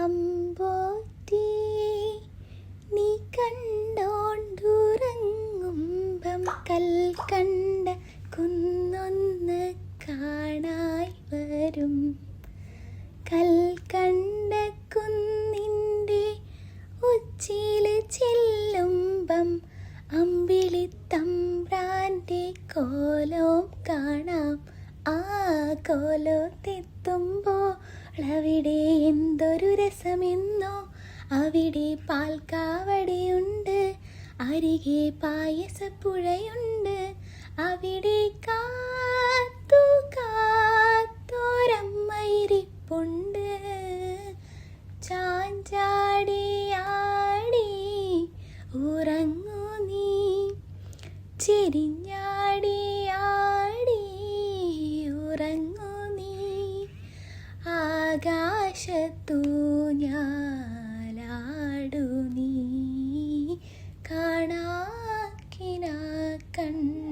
അമ്പോറ്റിയെ നീ കണ്ടോണ്ടുറങ്ങുമ്പം കൽക്കണ്ട കുന്നൊന്ന് കാണായി വരും. കൽക്കണ്ട കുന്നിൻ്റെ ഉച്ചിയിൽ ചെല്ലുമ്പം അമ്പിളിത്തമ്പ്രാൻ്റെ കോലം കാണാം. ആ കോലത്തെത്തുമ്പോൾ അവിടെ എന്തൊരു രസമെന്നോ. അവിടെ പാൽക്കാവടിയുണ്ട്, അരികെ പായസപ്പുഴയുണ്ട്. അവിടെ കാത്തു കാത്തോരമ്മയിരിപ്പുണ്ട്. ചാഞ്ചാടിയാടി ഉറങ്ങു നീ, ചെരിഞ്ഞാടിയാടി ഉറങ്ങു നീ. ആകാശത്തു ഞാലാടു നീ, കാണാക്കിന കണ്ണു.